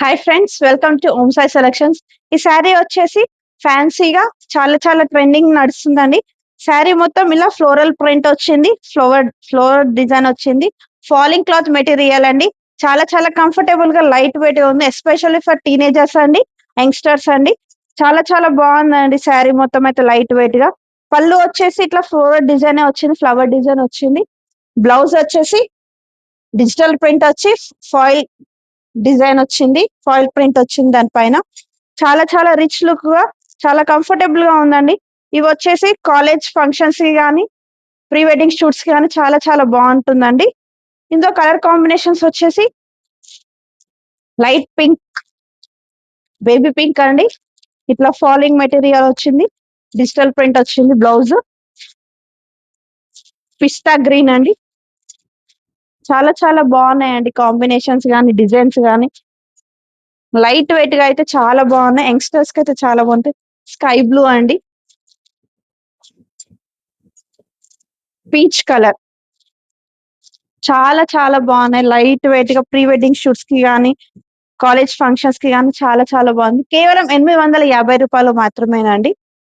Hi friends, welcome to Om Sai selections. ఈ శారీ వచ్చేసి ఫ్యాన్సీగా చాలా ట్రెండింగ్ నడుస్తుందండి. శారీ మొత్తం ఇలా ఫ్లోరల్ ప్రింట్ వచ్చింది, ఫ్లోరల్ డిజైన్ వచ్చింది. ఫాలింగ్ క్లాత్ మెటీరియల్ అండి. చాలా కంఫర్టబుల్ గా లైట్ వెయిట్ గా ఉంది, ఎస్పెషల్లీ ఫర్ టీనేజర్స్ అండి, యంగ్స్టర్స్ అండి. చాలా బాగుందండి శారీ మొత్తం అయితే లైట్ వెయిట్ గా. పళ్ళు వచ్చేసి ఇట్లా ఫ్లోరల్ డిజైన్ వచ్చింది, ఫ్లవర్ డిజైన్ వచ్చింది. బ్లౌజ్ వచ్చేసి డిజిటల్ ప్రింట్ వచ్చి ఫాయిల్ డిజైన్ వచ్చింది, ఫాయిల్ ప్రింట్ వచ్చింది దానిపైన. చాలా రిచ్ లుక్ గా, చాలా కంఫర్టబుల్ గా ఉందండి. ఇవి వచ్చేసి కాలేజ్ ఫంక్షన్స్ కి కానీ, ప్రీ వెడ్డింగ్ షూట్స్ కి కానీ చాలా బాగుంటుందండి. ఇందులో కలర్ కాంబినేషన్స్ వచ్చేసి లైట్ పింక్, బేబీ పింక్ అండి. ఇట్లా ఫాలింగ్ మెటీరియల్ వచ్చింది, డిజిటల్ ప్రింట్ వచ్చింది. బ్లౌజ్ పిస్తా గ్రీన్ అండి. చాలా బాగున్నాయండి కాంబినేషన్స్ కానీ, డిజైన్స్ కానీ. లైట్ వెయిట్ గా అయితే చాలా బాగున్నాయి, యంగ్స్టర్స్ కి అయితే చాలా బాగుంటాయి. స్కై బ్లూ అండి, పీచ్ కలర్. చాలా బాగున్నాయి, లైట్ వెయిట్ గా ప్రీ వెడ్డింగ్ షూట్స్ కి కానీ, కాలేజ్ ఫంక్షన్స్ కి కానీ చాలా బాగుంది. కేవలం 850 రూపాయలు మాత్రమేనండి.